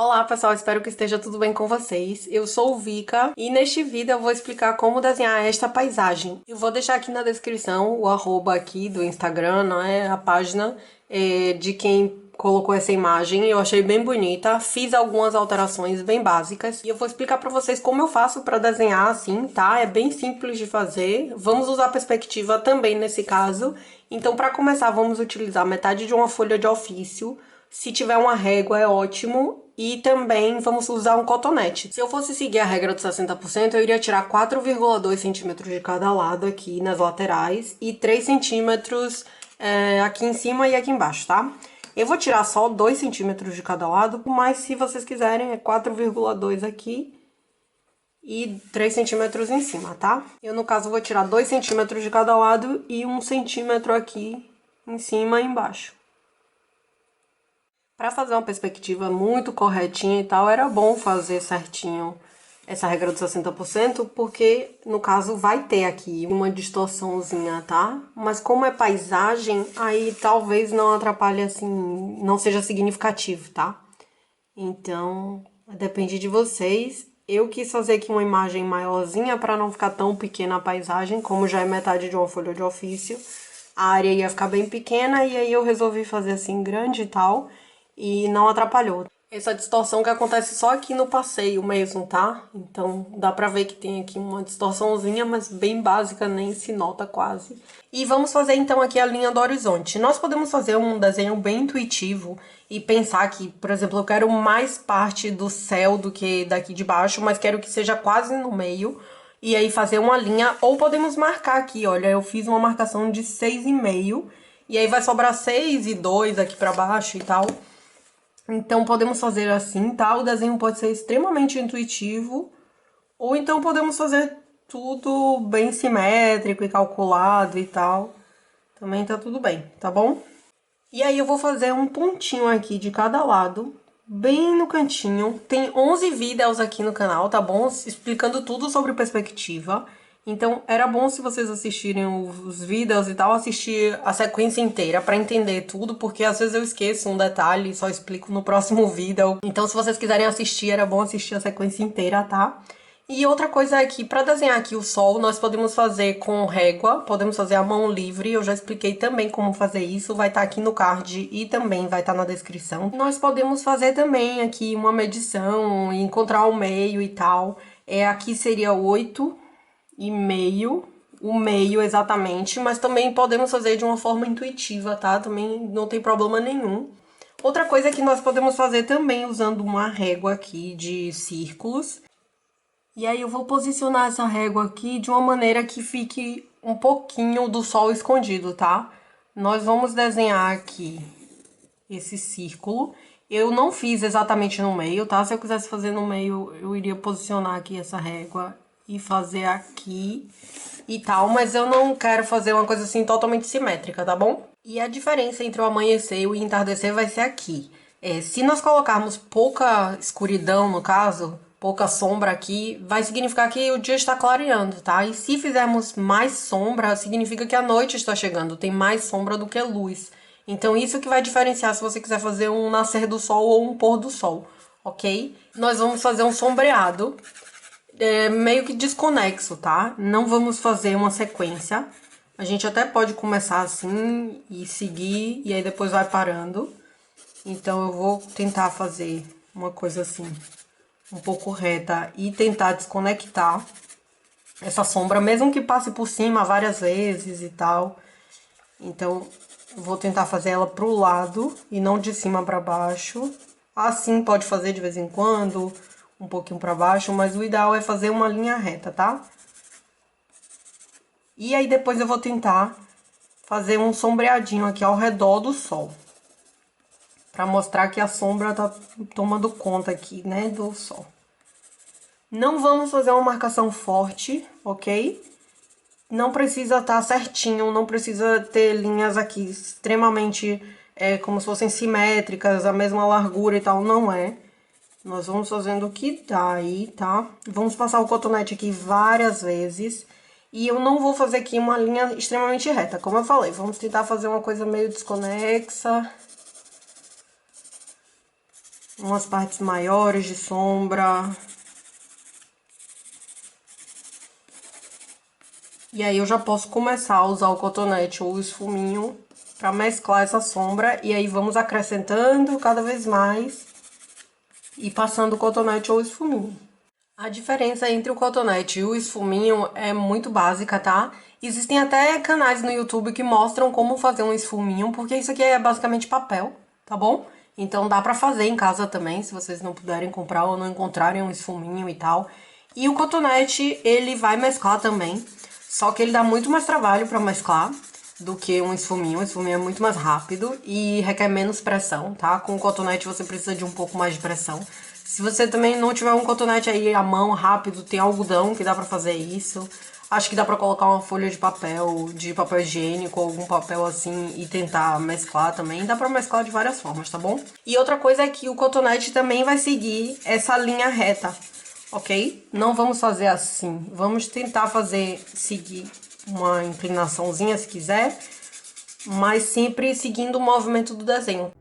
Olá pessoal, espero que esteja tudo bem com vocês. Eu sou o Vika e neste vídeo eu vou explicar como desenhar esta paisagem. Eu vou deixar aqui na descrição o arroba aqui do Instagram, não é? A página de quem colocou essa imagem. Eu achei bem bonita, fiz algumas alterações bem básicas e eu vou explicar pra vocês como eu faço pra desenhar assim, tá? É bem simples de fazer. Vamos usar perspectiva também nesse caso. Então, pra começar, vamos utilizar metade de uma folha de ofício. Se tiver uma régua é ótimo. E também vamos usar um cotonete. Se eu fosse seguir a regra dos 60%, eu iria tirar 4,2 centímetros de cada lado aqui nas laterais e 3 centímetros aqui em cima e aqui embaixo, tá? Eu vou tirar só 2 centímetros de cada lado, mas se vocês quiserem é 4,2 aqui e 3 centímetros em cima, tá? Eu, no caso, vou tirar 2 centímetros de cada lado e 1 centímetro aqui em cima e embaixo. Para fazer uma perspectiva muito corretinha e tal, era bom fazer certinho essa regra dos 60%, porque, no caso, vai ter aqui uma distorçãozinha, tá? Mas como é paisagem, aí talvez não atrapalhe, assim, não seja significativo, tá? Então, depende de vocês. Eu quis fazer aqui uma imagem maiorzinha para não ficar tão pequena a paisagem, como já é metade de uma folha de ofício. A área ia ficar bem pequena e aí eu resolvi fazer assim grande e tal. E não atrapalhou. Essa distorção que acontece só aqui no passeio mesmo, tá? Então dá pra ver que tem aqui uma distorçãozinha, mas bem básica, nem se nota quase. E vamos fazer então aqui a linha do horizonte. Nós podemos fazer um desenho bem intuitivo e pensar que, por exemplo, eu quero mais parte do céu do que daqui de baixo, mas quero que seja quase no meio. E aí fazer uma linha, ou podemos marcar aqui, olha, eu fiz uma marcação de 6,5. E aí vai sobrar 6,2 aqui pra baixo e tal. Então, podemos fazer assim, tá? O desenho pode ser extremamente intuitivo, ou então podemos fazer tudo bem simétrico e calculado e tal. Também tá tudo bem, tá bom? E aí eu vou fazer um pontinho aqui de cada lado, bem no cantinho. Tem 11 vídeos aqui no canal, tá bom? Explicando tudo sobre perspectiva. Então, era bom se vocês assistirem os vídeos e tal, assistir a sequência inteira pra entender tudo, porque às vezes eu esqueço um detalhe e só explico no próximo vídeo. Então, se vocês quiserem assistir, era bom assistir a sequência inteira, tá? E outra coisa é que para desenhar aqui o sol, nós podemos fazer com régua, podemos fazer a mão livre, eu já expliquei também como fazer isso, vai estar aqui no card e também vai estar na descrição. Nós podemos fazer também aqui uma medição, encontrar o meio e tal. Aqui seria 8,5, o meio exatamente, mas também podemos fazer de uma forma intuitiva, tá? Também não tem problema nenhum. Outra coisa que nós podemos fazer também usando uma régua aqui de círculos. E aí eu vou posicionar essa régua aqui de uma maneira que fique um pouquinho do sol escondido, tá? Nós vamos desenhar aqui esse círculo. Eu não fiz exatamente no meio, tá? Se eu quisesse fazer no meio, eu iria posicionar aqui essa régua e fazer aqui e tal, mas eu não quero fazer uma coisa assim totalmente simétrica, tá bom? E a diferença entre o amanhecer e o entardecer vai ser aqui. Se nós colocarmos pouca escuridão, no caso, pouca sombra aqui, vai significar que o dia está clareando, tá? E se fizermos mais sombra, significa que a noite está chegando, tem mais sombra do que luz. Então, isso que vai diferenciar se você quiser fazer um nascer do sol ou um pôr do sol, ok? Nós vamos fazer um sombreado meio que desconexo, tá? Não vamos fazer uma sequência. A gente até pode começar assim e seguir, e aí depois vai parando. Então, eu vou tentar fazer uma coisa assim, um pouco reta, e tentar desconectar essa sombra, mesmo que passe por cima várias vezes e tal. Então, vou tentar fazer ela pro lado e não de cima para baixo. Assim pode fazer de vez em quando, um pouquinho para baixo, mas o ideal é fazer uma linha reta, tá? E aí depois eu vou tentar fazer um sombreadinho aqui ao redor do sol. Pra mostrar que a sombra tá tomando conta aqui, né, do sol. Não vamos fazer uma marcação forte, ok? Não precisa estar certinho, não precisa ter linhas aqui extremamente como se fossem simétricas, a mesma largura e tal, não é. Nós vamos fazendo o que dá aí, tá? Vamos passar o cotonete aqui várias vezes. E eu não vou fazer aqui uma linha extremamente reta, como eu falei. Vamos tentar fazer uma coisa meio desconexa. umas partes maiores de sombra. E aí eu já posso começar a usar o cotonete ou o esfuminho para mesclar essa sombra. E aí vamos acrescentando cada vez mais e passando o cotonete ou o esfuminho. A diferença entre o cotonete e o esfuminho é muito básica, tá? Existem até canais no YouTube que mostram como fazer um esfuminho, porque isso aqui é basicamente papel, tá bom? Então dá pra fazer em casa também, se vocês não puderem comprar ou não encontrarem um esfuminho e tal. E o cotonete, ele vai mesclar também, só que ele dá muito mais trabalho pra mesclar do que um esfuminho. O esfuminho é muito mais rápido e requer menos pressão, tá? Com o cotonete você precisa de um pouco mais de pressão. Se você também não tiver um cotonete aí à mão rápido, tem algodão que dá pra fazer isso. Acho que dá pra colocar uma folha de papel higiênico, algum papel assim e tentar mesclar também. Dá pra mesclar de várias formas, tá bom? E outra coisa é que o cotonete também vai seguir essa linha reta, ok? Não vamos fazer assim. Vamos tentar seguir uma inclinaçãozinha se quiser, mas sempre seguindo o movimento do desenho.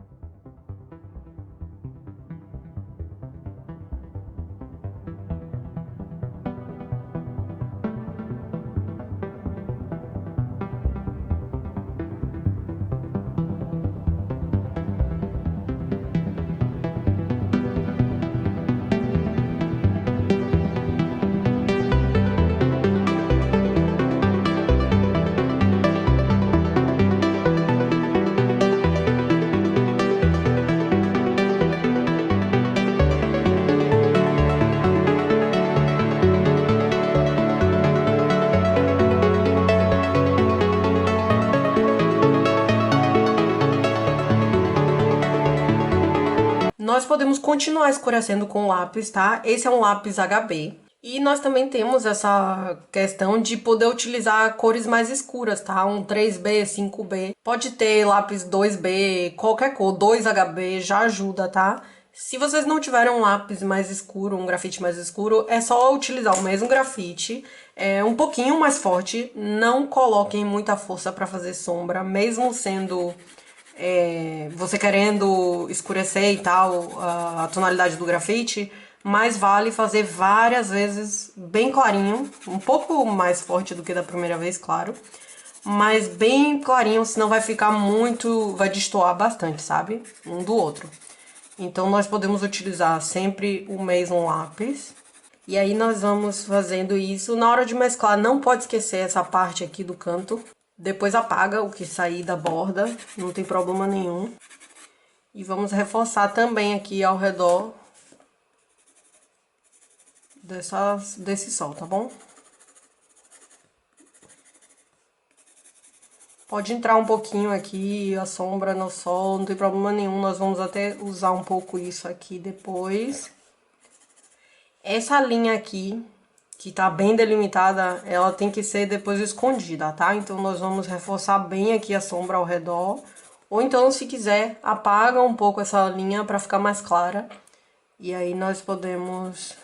Nós podemos continuar escurecendo com o lápis, tá? Esse é um lápis HB. E nós também temos essa questão de poder utilizar cores mais escuras, tá? Um 3B, 5B. Pode ter lápis 2B, qualquer cor, 2HB já ajuda, tá? Se vocês não tiverem um lápis mais escuro, um grafite mais escuro, é só utilizar o mesmo grafite, um pouquinho mais forte. Não coloquem muita força para fazer sombra, mesmo sendo você querendo escurecer e tal a tonalidade do grafite, mais vale fazer várias vezes bem clarinho, um pouco mais forte do que da primeira vez, claro, mas bem clarinho, senão vai ficar muito, vai destoar bastante, sabe? Um do outro. Então nós podemos utilizar sempre o mesmo lápis. E aí nós vamos fazendo isso. Na hora de mesclar, não pode esquecer essa parte aqui do canto. Depois apaga o que sair da borda, não tem problema nenhum. E vamos reforçar também aqui ao redor desse sol, tá bom? Pode entrar um pouquinho aqui, a sombra no sol, não tem problema nenhum. Nós vamos até usar um pouco isso aqui depois. Essa linha aqui, que tá bem delimitada, ela tem que ser depois escondida, tá? Então nós vamos reforçar bem aqui a sombra ao redor. Ou então, se quiser, apaga um pouco essa linha pra ficar mais clara. E aí nós podemos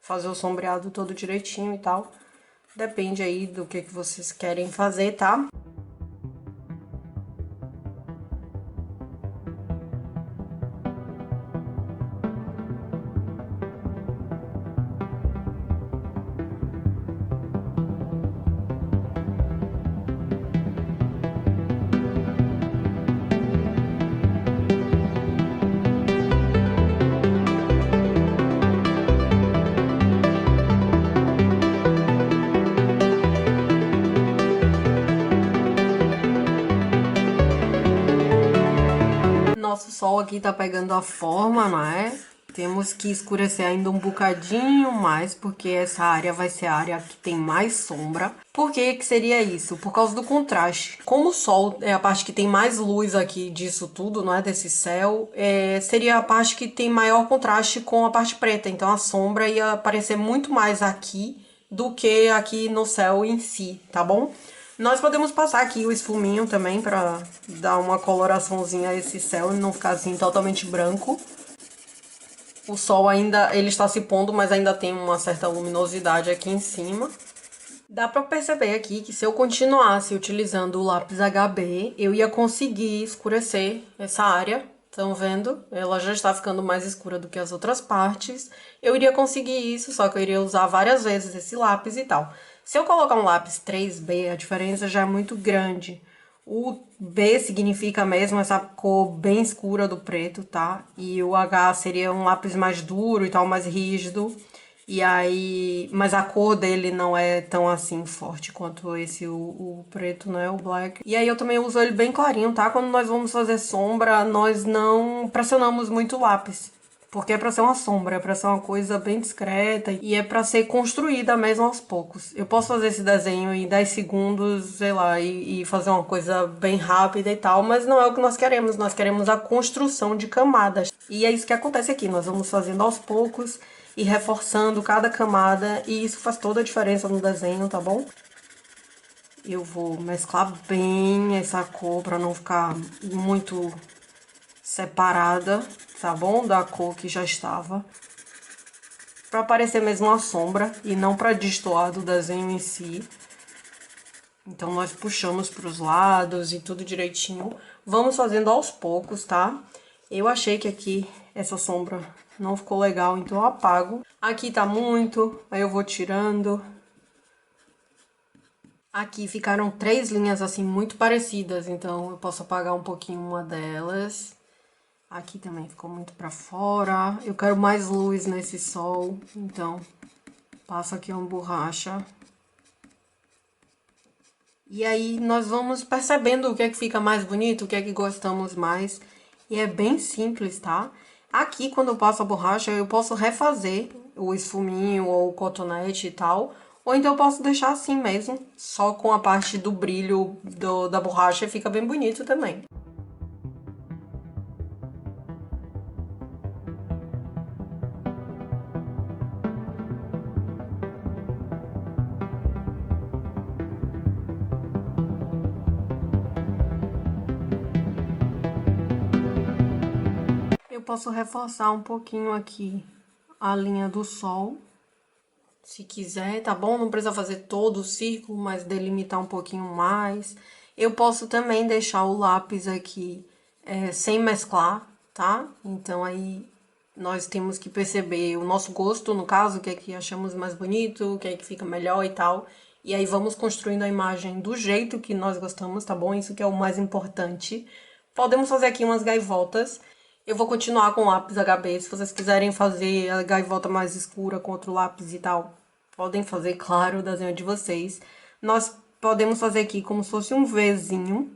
fazer o sombreado todo direitinho e tal. Depende aí do que vocês querem fazer, tá? Nosso sol aqui tá pegando a forma, não é? Temos que escurecer ainda um bocadinho mais, porque essa área vai ser a área que tem mais sombra. Por que que seria isso? Por causa do contraste. Como o sol é a parte que tem mais luz aqui disso tudo, não é? Desse céu, seria a parte que tem maior contraste com a parte preta. Então a sombra ia aparecer muito mais aqui do que aqui no céu em si, tá bom? Nós podemos passar aqui o esfuminho também pra dar uma coloraçãozinha a esse céu e não ficar assim totalmente branco. O sol ainda, ele está se pondo, mas ainda tem uma certa luminosidade aqui em cima. Dá pra perceber aqui que se eu continuasse utilizando o lápis HB, eu ia conseguir escurecer essa área Estão vendo? Ela já está ficando mais escura do que as outras partes. Eu iria conseguir isso, só que eu iria usar várias vezes esse lápis e tal. Se eu colocar um lápis 3B, a diferença já é muito grande. O B significa mesmo essa cor bem escura do preto, tá? E o H seria um lápis mais duro e tal, mais rígido. E aí, mas a cor dele não é tão assim forte quanto esse, o preto, né, o black. E aí eu também uso ele bem clarinho, tá? Quando nós vamos fazer sombra, nós não pressionamos muito o lápis. Porque é pra ser uma sombra, é pra ser uma coisa bem discreta e é pra ser construída mesmo aos poucos. Eu posso fazer esse desenho em 10 segundos, sei lá, e fazer uma coisa bem rápida e tal, mas não é o que nós queremos a construção de camadas. E é isso que acontece aqui, nós vamos fazendo aos poucos e reforçando cada camada, e isso faz toda a diferença no desenho, tá bom? Eu vou mesclar bem essa cor pra não ficar muito separada, tá bom? Da cor que já estava. Pra parecer mesmo uma sombra e não pra destoar do desenho em si. Então, nós puxamos pros lados e tudo direitinho. Vamos fazendo aos poucos, tá? Eu achei que aqui essa sombra não ficou legal, então eu apago. Aqui tá muito, aí eu vou tirando. Aqui ficaram 3 linhas assim muito parecidas, então eu posso apagar um pouquinho uma delas. Aqui também ficou muito pra fora. Eu quero mais luz nesse sol, então passo aqui uma borracha. E aí nós vamos percebendo o que é que fica mais bonito, o que é que gostamos mais. E é bem simples, tá? Aqui, quando eu passo a borracha, eu posso refazer o esfuminho ou o cotonete e tal. Ou então eu posso deixar assim mesmo, só com a parte do brilho da borracha, e fica bem bonito também. Eu posso reforçar um pouquinho aqui a linha do sol, se quiser, tá bom? Não precisa fazer todo o círculo, mas delimitar um pouquinho mais. Eu posso também deixar o lápis aqui sem mesclar, tá? Então aí nós temos que perceber o nosso gosto, no caso, o que é que achamos mais bonito, o que é que fica melhor e tal. E aí vamos construindo a imagem do jeito que nós gostamos, tá bom? Isso que é o mais importante. Podemos fazer aqui umas gaivotas. Eu vou continuar com o lápis HB. Se vocês quiserem fazer a gaivota mais escura com outro lápis e tal, podem fazer, claro, o desenho de vocês. Nós podemos fazer aqui como se fosse um Vzinho.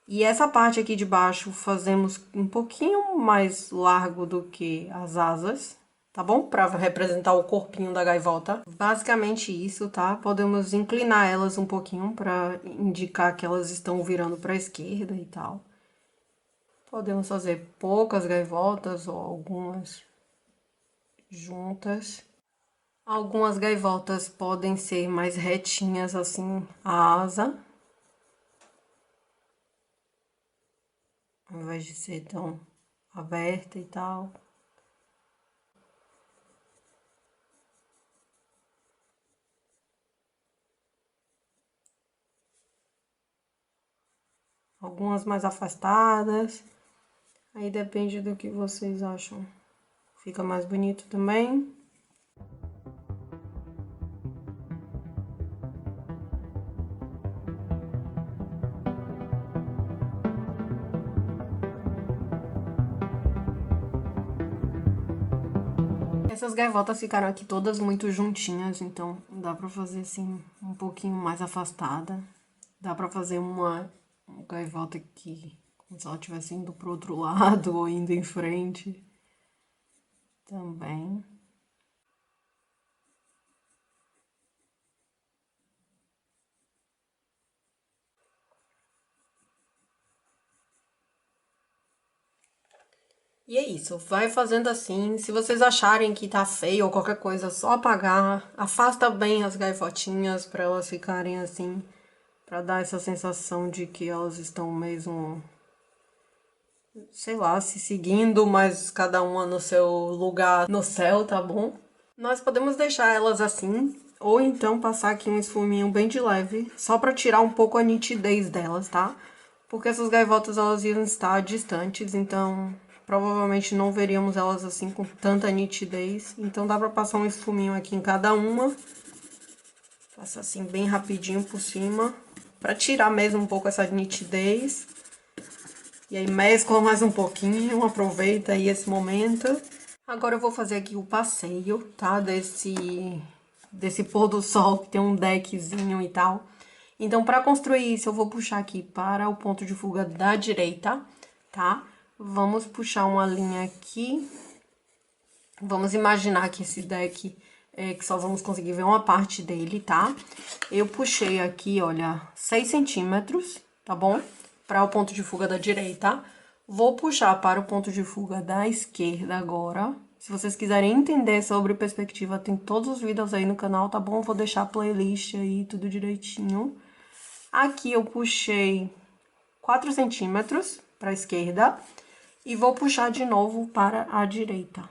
E essa parte aqui de baixo fazemos um pouquinho mais largo do que as asas, tá bom? Pra representar o corpinho da gaivota. Basicamente isso, tá? Podemos inclinar elas um pouquinho pra indicar que elas estão virando pra esquerda e tal. Podemos fazer poucas gaivotas ou algumas juntas. Algumas gaivotas podem ser mais retinhas, assim, a asa. Ao invés de ser tão aberta e tal. Algumas mais afastadas. Aí depende do que vocês acham. Fica mais bonito também. Essas gaivotas ficaram aqui todas muito juntinhas, então dá pra fazer assim um pouquinho mais afastada. Dá pra fazer uma gaivota aqui, como se ela estivesse indo pro outro lado ou indo em frente. Também. E é isso, vai fazendo assim. Se vocês acharem que tá feio ou qualquer coisa, é só apagar. Afasta bem as gaivotinhas pra elas ficarem assim, pra dar essa sensação de que elas estão mesmo, sei lá, se seguindo, mas cada uma no seu lugar no céu, tá bom? Nós podemos deixar elas assim, ou então passar aqui um esfuminho bem de leve, só pra tirar um pouco a nitidez delas, tá? porque essas gaivotas elas iam estar distantes, então provavelmente não veríamos elas assim com tanta nitidez. Então dá pra passar um esfuminho aqui em cada uma. Passa assim bem rapidinho por cima, pra tirar mesmo um pouco essa nitidez. E aí mescla mais um pouquinho, aproveita aí esse momento. Agora eu vou fazer aqui o passeio, tá? Desse pôr do sol, que tem um deckzinho e tal. Então, para construir isso, eu vou puxar aqui para o ponto de fuga da direita, tá? Vamos puxar uma linha aqui. Vamos imaginar que esse deck, que só vamos conseguir ver uma parte dele, tá? Eu puxei aqui, olha, 6 centímetros, tá bom? Para o ponto de fuga da direita. Vou puxar para o ponto de fuga da esquerda agora. Se vocês quiserem entender sobre perspectiva, tem todos os vídeos aí no canal, tá bom? Vou deixar a playlist aí, tudo direitinho. Aqui eu puxei 4 centímetros para a esquerda e vou puxar de novo para a direita,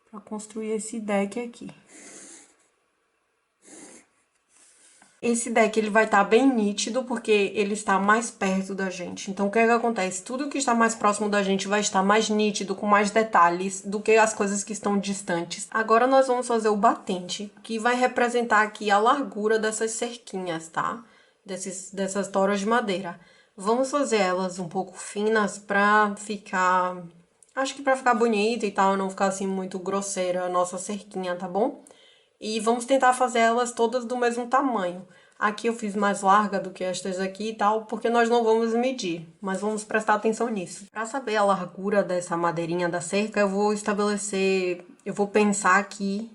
para construir esse deck aqui. Esse deck ele vai estar bem nítido porque ele está mais perto da gente. Então, o que é que acontece? Tudo que está mais próximo da gente vai estar mais nítido, com mais detalhes do que as coisas que estão distantes. Agora, nós vamos fazer o batente, que vai representar aqui a largura dessas cerquinhas, tá? Dessas toras de madeira. Vamos fazer elas um pouco finas pra ficar... Acho que pra ficar bonita e tal, não ficar assim muito grosseira a nossa cerquinha, tá bom? E vamos tentar fazer elas todas do mesmo tamanho. Aqui eu fiz mais larga do que estas aqui e tal, porque nós não vamos medir, mas vamos prestar atenção nisso. Para saber a largura dessa madeirinha da cerca, eu vou pensar aqui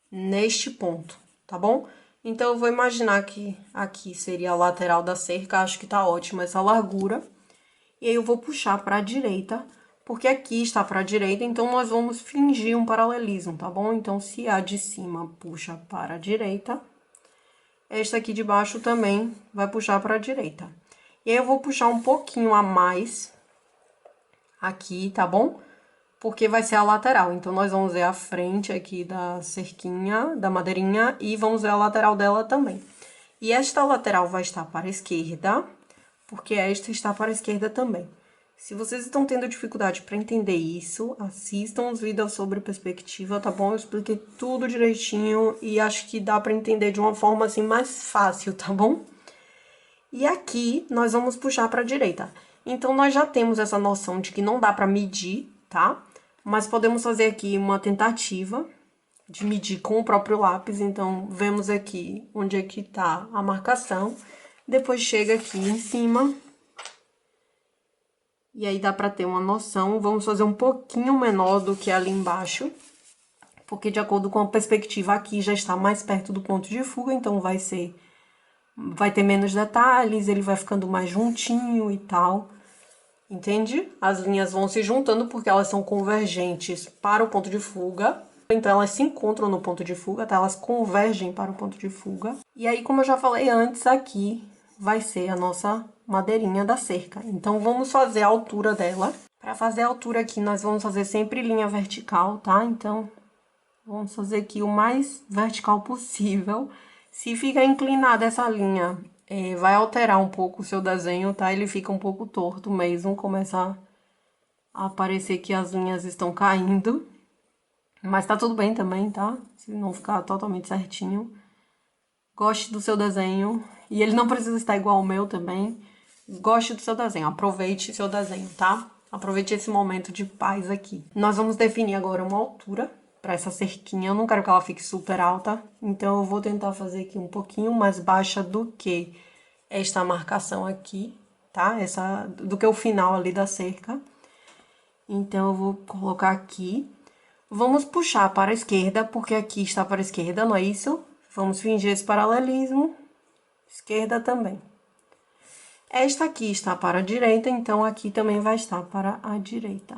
neste ponto, tá bom? Então eu vou imaginar que aqui seria a lateral da cerca, acho que tá ótima essa largura. E aí eu vou puxar para a direita, porque aqui está para a direita, então nós vamos fingir um paralelismo, tá bom? Então, se a de cima puxa para a direita, esta aqui de baixo também vai puxar para a direita. E aí eu vou puxar um pouquinho a mais aqui, tá bom? Porque vai ser a lateral, então nós vamos ver a frente aqui da cerquinha, da madeirinha, e vamos ver a lateral dela também. E esta lateral vai estar para a esquerda, porque esta está para a esquerda também. Se vocês estão tendo dificuldade para entender isso, assistam os vídeos sobre perspectiva, tá bom? Eu expliquei tudo direitinho e acho que dá para entender de uma forma assim mais fácil, tá bom? E aqui nós vamos puxar para a direita. Então, nós já temos essa noção de que não dá para medir, tá? Mas podemos fazer aqui uma tentativa de medir com o próprio lápis. Então, vemos aqui onde é que tá a marcação. Depois chega aqui em cima. E aí dá pra ter uma noção. Vamos fazer um pouquinho menor do que ali embaixo, porque de acordo com a perspectiva aqui já está mais perto do ponto de fuga, então vai ter menos detalhes, ele vai ficando mais juntinho e tal. Entende? As linhas vão se juntando porque elas são convergentes para o ponto de fuga. Então, elas se encontram no ponto de fuga, tá? Elas convergem para o ponto de fuga. E aí, como eu já falei antes, aqui vai ser a nossa madeirinha da cerca. Então, vamos fazer a altura dela. Para fazer a altura aqui, nós vamos fazer sempre linha vertical, tá? Então, vamos fazer aqui o mais vertical possível. Se ficar inclinada essa linha, vai alterar um pouco o seu desenho, tá? Ele fica um pouco torto mesmo, começa a aparecer que as linhas estão caindo. Mas tá tudo bem também, tá? Se não ficar totalmente certinho. Goste do seu desenho. E ele não precisa estar igual ao meu também. Goste do seu desenho, aproveite seu desenho, tá? Aproveite esse momento de paz aqui. Nós vamos definir agora uma altura para essa cerquinha. Eu não quero que ela fique super alta, então eu vou tentar fazer aqui um pouquinho mais baixa do que esta marcação aqui, tá? Do que o final ali da cerca. Então, eu vou colocar aqui. Vamos puxar para a esquerda, porque aqui está para a esquerda, não é isso? Vamos fingir esse paralelismo. Esquerda também. Esta aqui está para a direita, então aqui também vai estar para a direita.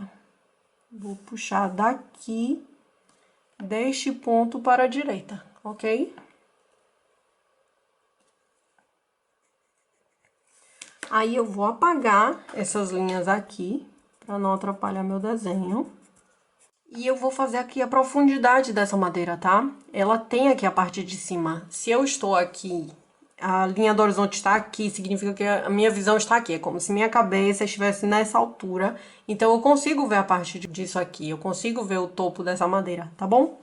Vou puxar daqui, deste ponto para a direita, ok? Aí, eu vou apagar essas linhas aqui, para não atrapalhar meu desenho. E eu vou fazer aqui a profundidade dessa madeira, tá? Ela tem aqui a parte de cima. Se eu estou aqui a linha do horizonte está aqui, significa que a minha visão está aqui. É como se minha cabeça estivesse nessa altura. Então, eu consigo ver a parte disso aqui. Eu consigo ver o topo dessa madeira, tá bom?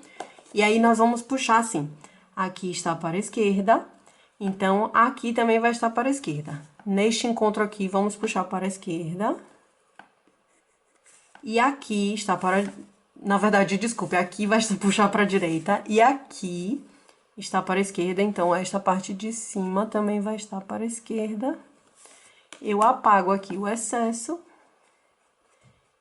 E aí, nós vamos puxar assim. Aqui está para a esquerda. Então, aqui também vai estar para a esquerda. Neste encontro aqui, vamos puxar para a esquerda. E aqui está para... Na verdade, desculpe, aqui vai puxar para a direita. E aqui está para a esquerda, então esta parte de cima também vai estar para a esquerda. Eu apago aqui o excesso.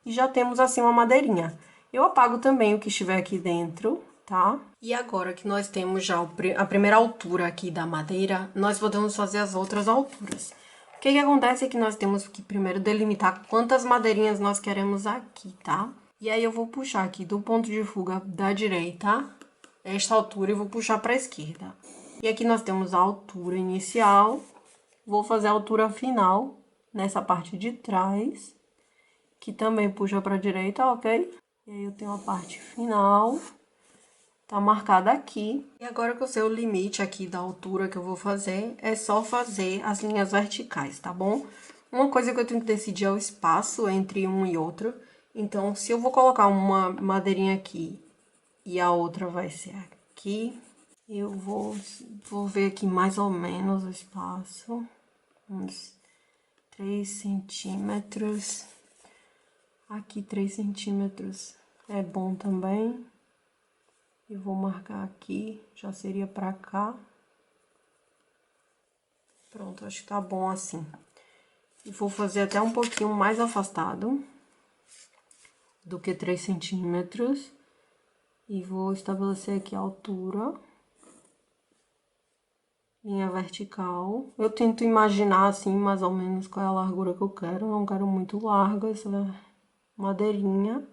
E já temos assim uma madeirinha. Eu apago também o que estiver aqui dentro, tá? E agora que nós temos já a primeira altura aqui da madeira, nós podemos fazer as outras alturas. O que acontece é que nós temos que primeiro delimitar quantas madeirinhas nós queremos aqui, tá? E aí eu vou puxar aqui do ponto de fuga da direita, esta altura, e vou puxar para a esquerda. E aqui nós temos a altura inicial, vou fazer a altura final nessa parte de trás, que também puxa para a direita, ok? E aí eu tenho a parte final, tá marcada aqui. E agora que eu sei o limite aqui da altura que eu vou fazer, é só fazer as linhas verticais, tá bom? Uma coisa que eu tenho que decidir é o espaço entre um e outro. Então, se eu vou colocar uma madeirinha aqui e a outra vai ser aqui, eu vou ver aqui mais ou menos o espaço, uns 3 centímetros. Aqui 3 centímetros é bom também. E vou marcar aqui, já seria pra cá. Pronto, acho que tá bom assim. E vou fazer até um pouquinho mais afastado do que 3 centímetros. E vou estabelecer aqui a altura. Linha vertical. Eu tento imaginar assim, mais ou menos, qual é a largura que eu quero. Não quero muito larga essa madeirinha.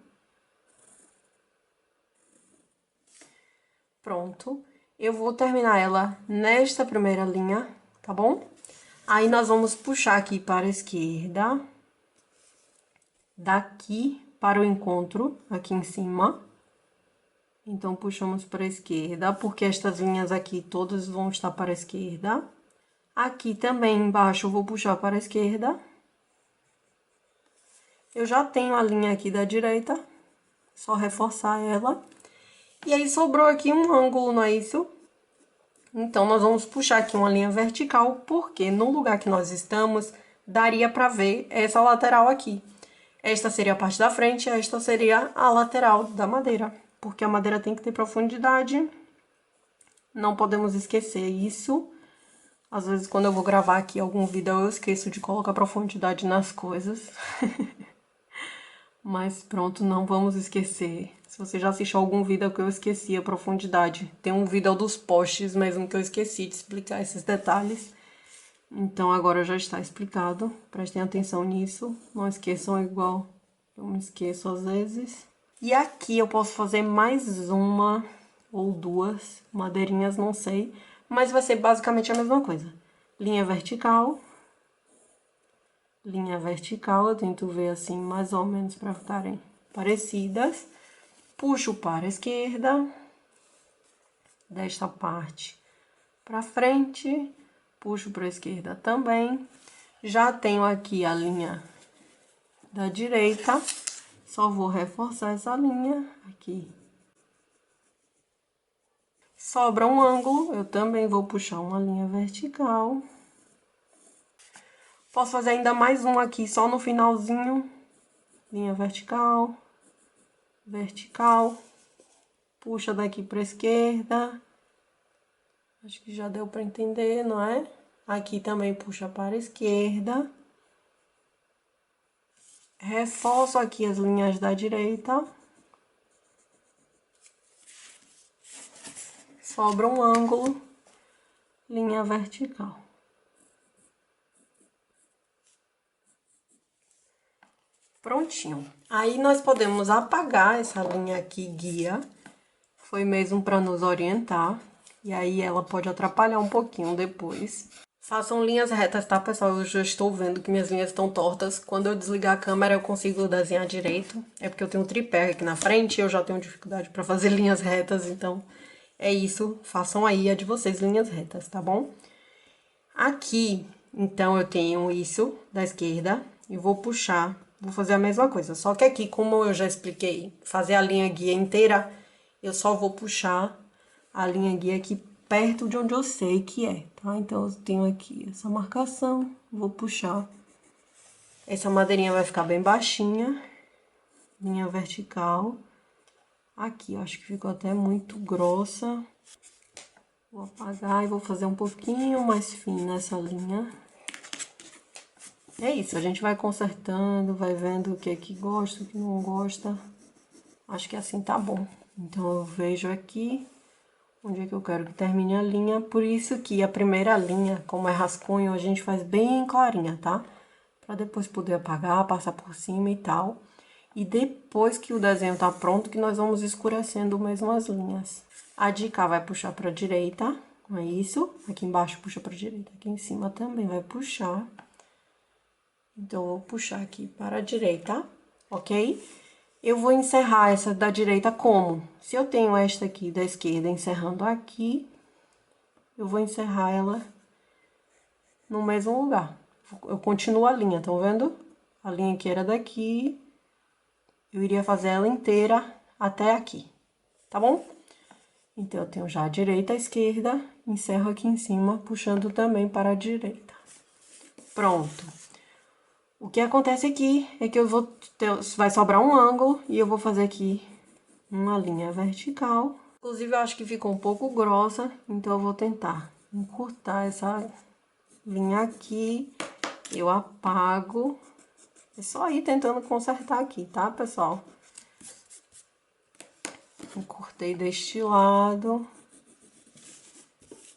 Pronto. Eu vou terminar ela nesta primeira linha, tá bom? Aí, nós vamos puxar aqui para a esquerda. Daqui para o encontro, aqui em cima. Então, puxamos para a esquerda, porque estas linhas aqui todas vão estar para a esquerda. Aqui também embaixo eu vou puxar para a esquerda. Eu já tenho a linha aqui da direita, só reforçar ela. E aí, sobrou aqui um ângulo, não é isso? Então, nós vamos puxar aqui uma linha vertical, porque no lugar que nós estamos, daria pra ver essa lateral aqui. Esta seria a parte da frente, esta seria a lateral da madeira. Porque a madeira tem que ter profundidade. Não podemos esquecer isso. Às vezes, quando eu vou gravar aqui algum vídeo, eu esqueço de colocar profundidade nas coisas. Mas pronto, não vamos esquecer. Se você já assistiu algum vídeo que eu esqueci a profundidade. Tem um vídeo dos postes mesmo que eu esqueci de explicar esses detalhes. Então agora já está explicado. Prestem atenção nisso. Não esqueçam igual eu me esqueço às vezes. E aqui eu posso fazer mais uma ou duas madeirinhas, não sei. Mas vai ser basicamente a mesma coisa. Linha vertical. Linha vertical, eu tento ver assim, mais ou menos, para ficarem parecidas. Puxo para a esquerda, desta parte para frente, puxo para a esquerda também. Já tenho aqui a linha da direita, só vou reforçar essa linha aqui. Sobra um ângulo, eu também vou puxar uma linha vertical. Posso fazer ainda mais um aqui, só no finalzinho. Linha vertical, vertical. Puxa daqui para a esquerda. Acho que já deu para entender, não é? Aqui também puxa para a esquerda. Reforço aqui as linhas da direita. Sobra um ângulo. Linha vertical. Prontinho. Aí, nós podemos apagar essa linha aqui, guia. Foi mesmo para nos orientar. E aí, ela pode atrapalhar um pouquinho depois. Façam linhas retas, tá, pessoal? Eu já estou vendo que minhas linhas estão tortas. Quando eu desligar a câmera, eu consigo desenhar direito. É porque eu tenho um tripé aqui na frente e eu já tenho dificuldade para fazer linhas retas. Então, é isso. Façam aí a de vocês, linhas retas, tá bom? Aqui, então, eu tenho isso da esquerda e vou puxar, vou fazer a mesma coisa. Só que aqui, como eu já expliquei, fazer a linha guia inteira, eu só vou puxar a linha guia aqui perto de onde eu sei que é, tá? Então, eu tenho aqui essa marcação, vou puxar. Essa madeirinha vai ficar bem baixinha, linha vertical. Aqui, eu acho que ficou até muito grossa. Vou apagar e vou fazer um pouquinho mais fina essa linha. É isso, a gente vai consertando, vai vendo o que é que gosta, o que não gosta. Acho que assim tá bom. Então, eu vejo aqui onde é que eu quero que termine a linha. Por isso que a primeira linha, como é rascunho, a gente faz bem clarinha, tá? Pra depois poder apagar, passar por cima e tal. E depois que o desenho tá pronto, que nós vamos escurecendo mesmo as linhas. A de cá vai puxar pra direita, não é isso? Aqui embaixo puxa pra direita, aqui em cima também vai puxar. Então, eu vou puxar aqui para a direita, ok? Eu vou encerrar essa da direita como? Se eu tenho esta aqui da esquerda encerrando aqui, eu vou encerrar ela no mesmo lugar. Eu continuo a linha, estão vendo? A linha que era daqui, eu iria fazer ela inteira até aqui, tá bom? Então, eu tenho já a direita, a esquerda, encerro aqui em cima, puxando também para a direita. Pronto. O que acontece aqui é que eu vou ter, vai sobrar um ângulo e eu vou fazer aqui uma linha vertical. Inclusive, eu acho que ficou um pouco grossa, então eu vou tentar encurtar essa linha aqui. Eu apago. É só ir tentando consertar aqui, tá, pessoal? Encurtei deste lado.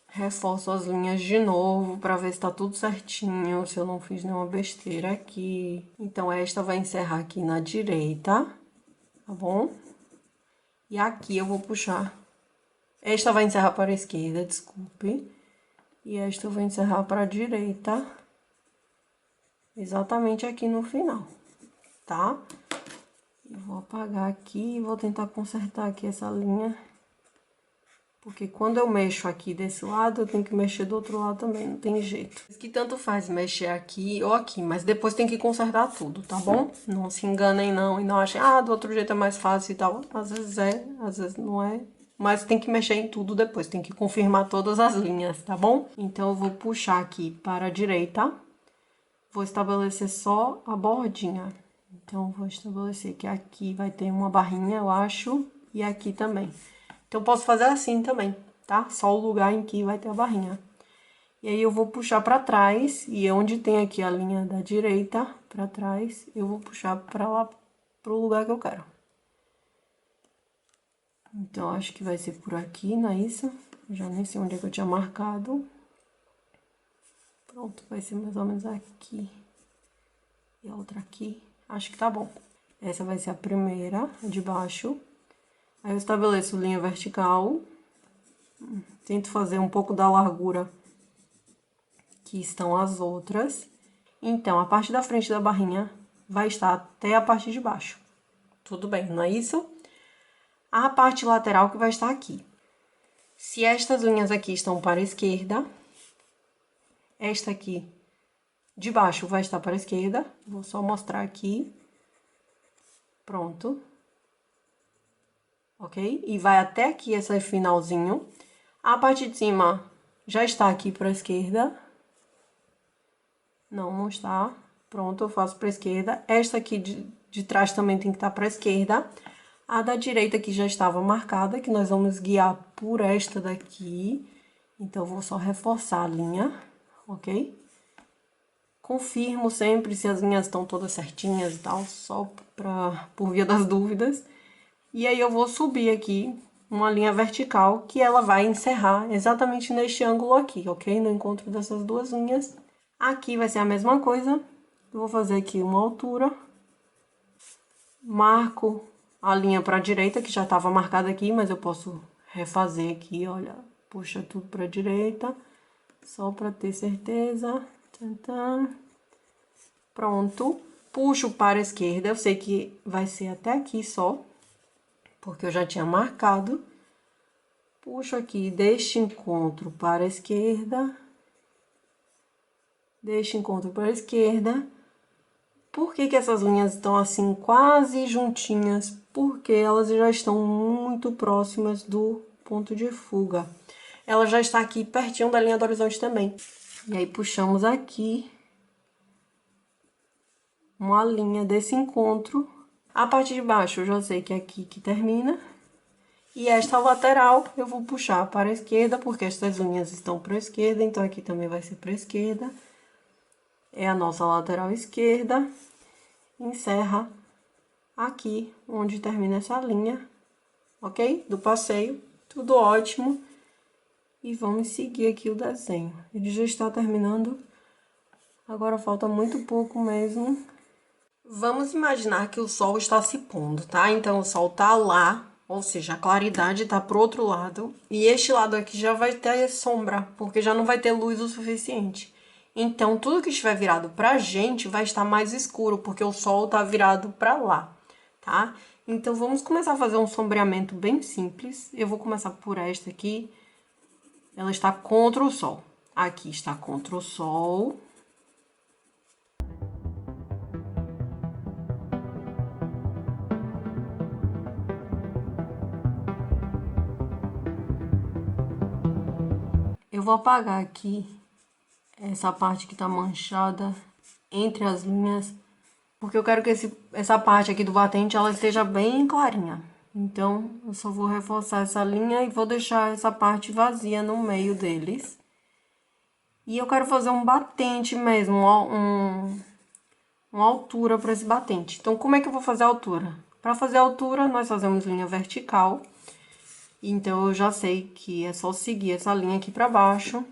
Reforço as linhas de novo para ver se tá tudo certinho, se eu não fiz nenhuma besteira aqui. Então, esta vai encerrar aqui na direita, tá bom? E aqui eu vou puxar. Esta vai encerrar para a esquerda, desculpe. E esta eu vou encerrar para a direita. Exatamente aqui no final, tá? Eu vou apagar aqui e vou tentar consertar aqui essa linha. Porque quando eu mexo aqui desse lado, eu tenho que mexer do outro lado também, não tem jeito. Que tanto faz mexer aqui ou aqui, mas depois tem que consertar tudo, tá bom? Não se enganem não e não achem, ah, do outro jeito é mais fácil e tal. Às vezes é, às vezes não é. Mas tem que mexer em tudo depois, tem que confirmar todas as linhas, tá bom? Então, eu vou puxar aqui para a direita. Vou estabelecer só a bordinha. Então, vou estabelecer que aqui vai ter uma barrinha, eu acho, e aqui também. Então, posso fazer assim também, tá? Só o lugar em que vai ter a barrinha. E aí, eu vou puxar pra trás, e onde tem aqui a linha da direita, pra trás, eu vou puxar pra lá, pro lugar que eu quero. Então, acho que vai ser por aqui, não é isso? Já nem sei onde é que eu tinha marcado. Pronto, vai ser mais ou menos aqui. E a outra aqui. Acho que tá bom. Essa vai ser a primeira, de baixo. Aí eu estabeleço linha vertical. Tento fazer um pouco da largura que estão as outras. Então, a parte da frente da barrinha vai estar até a parte de baixo. Tudo bem, não é isso? A parte lateral que vai estar aqui. Se estas linhas aqui estão para a esquerda, esta aqui de baixo vai estar para a esquerda. Vou só mostrar aqui. Pronto. Ok? E vai até aqui esse finalzinho. A parte de cima já está aqui para a esquerda. Não, não está. Pronto, eu faço para a esquerda. Esta aqui de trás também tem que estar para a esquerda. A da direita aqui já estava marcada, que nós vamos guiar por esta daqui. Então, eu vou só reforçar a linha, ok? Confirmo sempre se as linhas estão todas certinhas e tal, só por via das dúvidas. E aí, eu vou subir aqui uma linha vertical, que ela vai encerrar exatamente neste ângulo aqui, ok? No encontro dessas duas linhas. Aqui vai ser a mesma coisa. Eu vou fazer aqui uma altura. Marco a linha para a direita, que já estava marcada aqui, mas eu posso refazer aqui, olha. Puxa tudo para a direita, só para ter certeza. Tantã. Pronto. Puxo para a esquerda, eu sei que vai ser até aqui só, porque eu já tinha marcado. Puxo aqui deste encontro para a esquerda. deste encontro para a esquerda. Por que que essas linhas estão assim quase juntinhas? Porque elas já estão muito próximas do ponto de fuga. Ela já está aqui pertinho da linha do horizonte também. E aí puxamos aqui uma linha desse encontro. A parte de baixo eu já sei que é aqui que termina. E esta lateral eu vou puxar para a esquerda, porque estas linhas estão para a esquerda, então aqui também vai ser para a esquerda. É a nossa lateral esquerda. Encerra aqui, onde termina essa linha, ok? Do passeio, tudo ótimo. E vamos seguir aqui o desenho. Ele já está terminando, agora falta muito pouco mesmo. Vamos imaginar que o sol está se pondo, tá? Então, o sol tá lá, ou seja, a claridade tá pro outro lado. E este lado aqui já vai ter sombra, porque já não vai ter luz o suficiente. Então, tudo que estiver virado pra gente vai estar mais escuro, porque o sol tá virado pra lá, tá? Então, vamos começar a fazer um sombreamento bem simples. Eu vou começar por esta aqui. Ela está contra o sol. Aqui está contra o sol. Eu vou apagar aqui essa parte que tá manchada entre as linhas, porque eu quero que essa parte aqui do batente ela esteja bem clarinha. Então, eu só vou reforçar essa linha e vou deixar essa parte vazia no meio deles. E eu quero fazer um batente mesmo, uma altura para esse batente. Então, como é que eu vou fazer a altura? Para fazer a altura, nós fazemos linha vertical. Então, eu já sei que é só seguir essa linha aqui para baixo.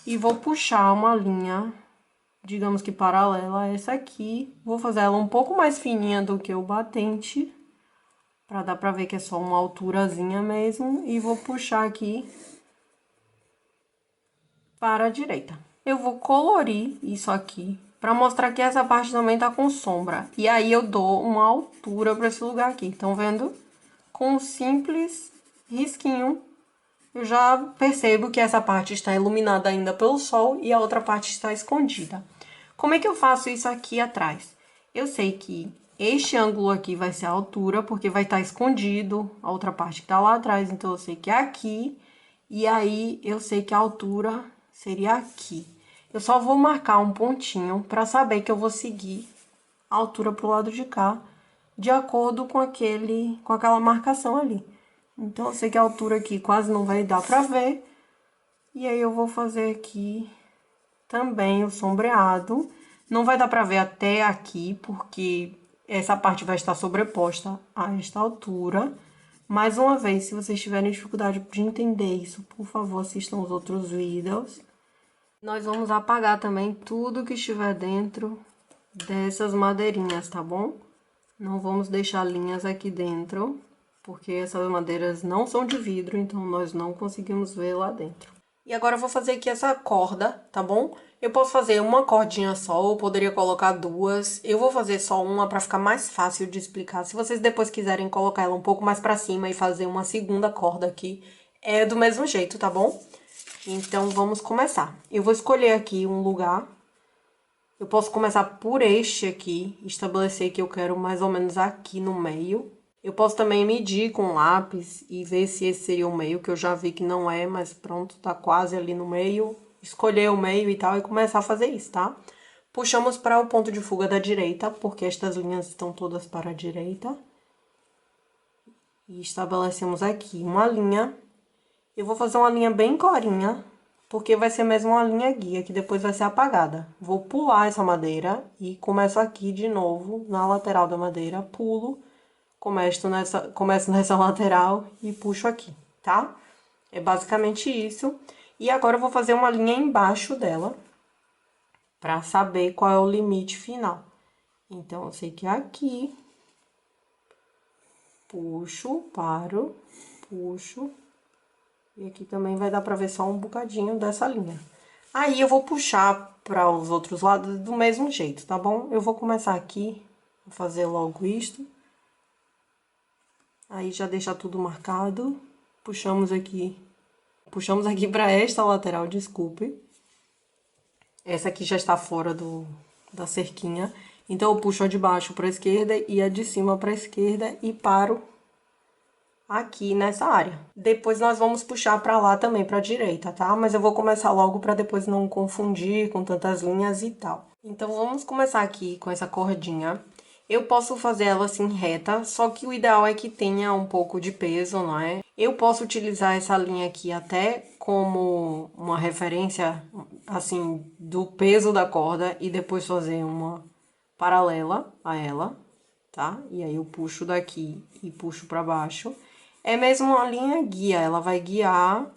E vou puxar uma linha, digamos que paralela a essa aqui. Vou fazer ela um pouco mais fininha do que o batente, para dar para ver que é só uma alturazinha mesmo. E vou puxar aqui para a direita. Eu vou colorir isso aqui, para mostrar que essa parte também tá com sombra. E aí eu dou uma altura para esse lugar aqui, estão vendo? Com um simples risquinho, eu já percebo que essa parte está iluminada ainda pelo sol e a outra parte está escondida. Como é que eu faço isso aqui atrás? Eu sei que este ângulo aqui vai ser a altura, porque vai estar escondido a outra parte que está lá atrás, então eu sei que é aqui. E aí, eu sei que a altura seria aqui. Eu só vou marcar um pontinho para saber que eu vou seguir a altura pro lado de cá, de acordo com aquela marcação ali. Então, eu sei que a altura aqui quase não vai dar para ver. E aí, eu vou fazer aqui também o sombreado. Não vai dar para ver até aqui, porque essa parte vai estar sobreposta a esta altura. Mais uma vez, se vocês tiverem dificuldade de entender isso, por favor, assistam os outros vídeos. Nós vamos apagar também tudo que estiver dentro dessas madeirinhas, tá bom? Não vamos deixar linhas aqui dentro, porque essas madeiras não são de vidro, então nós não conseguimos ver lá dentro. E agora eu vou fazer aqui essa corda, tá bom? Eu posso fazer uma cordinha só, ou poderia colocar duas. Eu vou fazer só uma pra ficar mais fácil de explicar. Se vocês depois quiserem colocar ela um pouco mais pra cima e fazer uma segunda corda aqui, é do mesmo jeito, tá bom? Então, vamos começar. Eu vou escolher aqui um lugar. Eu posso começar por este aqui, estabelecer que eu quero mais ou menos aqui no meio. Eu posso também medir com lápis e ver se esse seria o meio, que eu já vi que não é, mas pronto, tá quase ali no meio. Escolher o meio e tal e começar a fazer isso, tá? Puxamos para o ponto de fuga da direita, porque estas linhas estão todas para a direita. E estabelecemos aqui uma linha. Eu vou fazer uma linha bem clarinha, porque vai ser mesmo uma linha guia, que depois vai ser apagada. Vou pular essa madeira e começo aqui de novo, na lateral da madeira, pulo. Começo nessa lateral e puxo aqui, tá? É basicamente isso. E agora eu vou fazer uma linha embaixo dela, pra saber qual é o limite final. Então, eu sei que é aqui. Puxo, paro, puxo. E aqui também vai dar pra ver só um bocadinho dessa linha. Aí, eu vou puxar para os outros lados do mesmo jeito, tá bom? Eu vou começar aqui, vou fazer logo isto. Aí, já deixa tudo marcado. Puxamos aqui para esta lateral, desculpe. Essa aqui já está fora da cerquinha. Então, eu puxo a de baixo para a esquerda e a de cima para a esquerda e paro aqui nessa área. Depois nós vamos puxar para lá também, para a direita, tá? Mas eu vou começar logo para depois não confundir com tantas linhas e tal. Então, vamos começar aqui com essa cordinha. Eu posso fazer ela assim reta, só que o ideal é que tenha um pouco de peso, não é? Eu posso utilizar essa linha aqui até como uma referência, assim, do peso da corda e depois fazer uma paralela a ela, tá? E aí eu puxo daqui e puxo pra baixo. É mesmo uma linha guia, ela vai guiar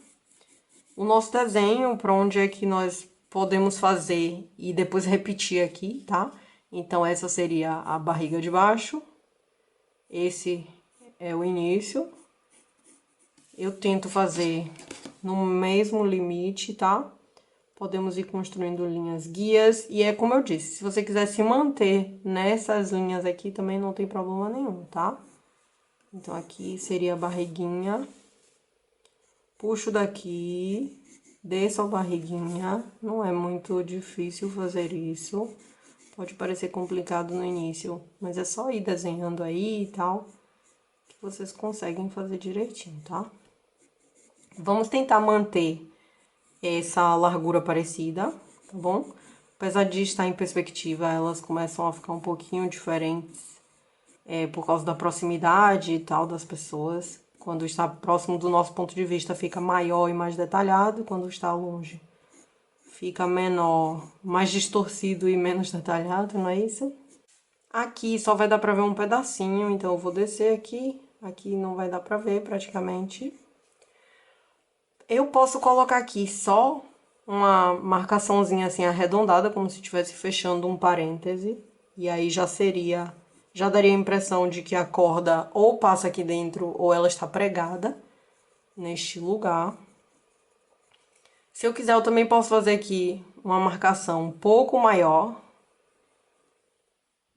o nosso desenho para onde é que nós podemos fazer e depois repetir aqui, tá? Então, essa seria a barriga de baixo. Esse é o início. Eu tento fazer no mesmo limite, tá? Podemos ir construindo linhas guias. E é como eu disse, se você quiser se manter nessas linhas aqui, também não tem problema nenhum, tá? Então, aqui seria a barriguinha. Puxo daqui, desço a barriguinha. Não é muito difícil fazer isso. Pode parecer complicado no início, mas é só ir desenhando aí e tal, que vocês conseguem fazer direitinho, tá? Vamos tentar manter essa largura parecida, tá bom? Apesar de estar em perspectiva, elas começam a ficar um pouquinho diferentes, por causa da proximidade e tal das pessoas. Quando está próximo do nosso ponto de vista, fica maior e mais detalhado, quando está longe, fica menor, mais distorcido e menos detalhado, não é isso? Aqui só vai dar pra ver um pedacinho, então eu vou descer aqui. Aqui não vai dar pra ver praticamente. Eu posso colocar aqui só uma marcaçãozinha assim arredondada, como se estivesse fechando um parêntese. E aí já daria a impressão de que a corda ou passa aqui dentro ou ela está pregada neste lugar. Se eu quiser, eu também posso fazer aqui uma marcação um pouco maior.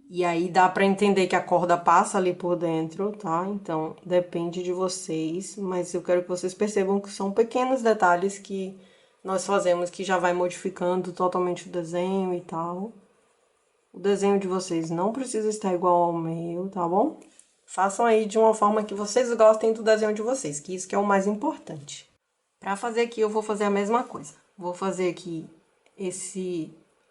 E aí dá pra entender que a corda passa ali por dentro, tá? Então, depende de vocês, mas eu quero que vocês percebam que são pequenos detalhes que nós fazemos que já vai modificando totalmente o desenho e tal. O desenho de vocês não precisa estar igual ao meu, tá bom? Façam aí de uma forma que vocês gostem do desenho de vocês, que isso que é o mais importante. Pra fazer aqui, eu vou fazer a mesma coisa. Vou fazer aqui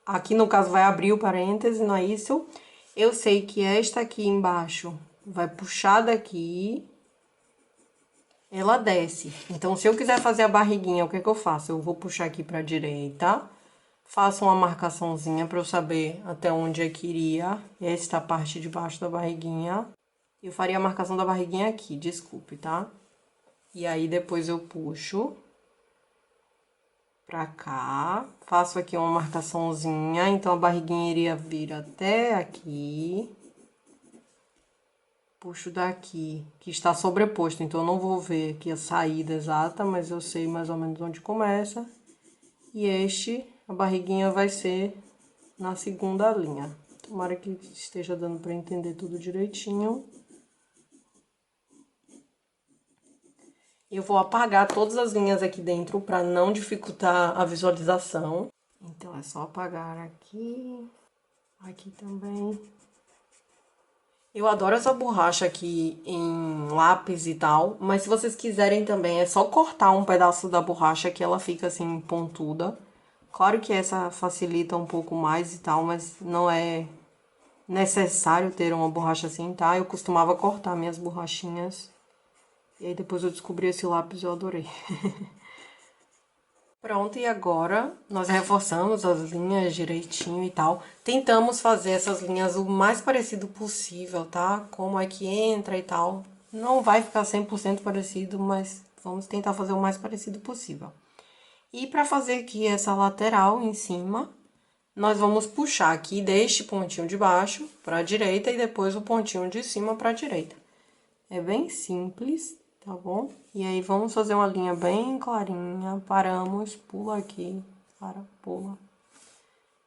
Aqui, no caso, vai abrir o parêntese, não é isso? Eu sei que esta aqui embaixo vai puxar daqui, ela desce. Então, se eu quiser fazer a barriguinha, o que é que eu faço? Eu vou puxar aqui pra direita, faço uma marcaçãozinha pra eu saber até onde é que iria esta parte de baixo da barriguinha. Eu faria a marcação da barriguinha aqui, desculpe, tá? E aí, depois eu puxo pra cá, faço aqui uma marcaçãozinha, então a barriguinha iria vir até aqui. Puxo daqui, que está sobreposto, então eu não vou ver aqui a saída exata, mas eu sei mais ou menos onde começa. E a barriguinha vai ser na segunda linha. Tomara que esteja dando para entender tudo direitinho. Eu vou apagar todas as linhas aqui dentro para não dificultar a visualização. Então, é só apagar aqui, aqui também. Eu adoro essa borracha aqui em lápis e tal, mas se vocês quiserem também, é só cortar um pedaço da borracha que ela fica assim pontuda. Claro que essa facilita um pouco mais e tal, mas não é necessário ter uma borracha assim, tá? Eu costumava cortar minhas borrachinhas. E aí depois eu descobri esse lápis e eu adorei. Pronto, e agora nós reforçamos as linhas direitinho e tal. Tentamos fazer essas linhas o mais parecido possível, tá? Como é que entra e tal. Não vai ficar 100% parecido, mas vamos tentar fazer o mais parecido possível. E para fazer aqui essa lateral em cima, nós vamos puxar aqui deste pontinho de baixo para a direita e depois o pontinho de cima para a direita. É bem simples, tá bom? E aí, vamos fazer uma linha bem clarinha, paramos, pula aqui, pula.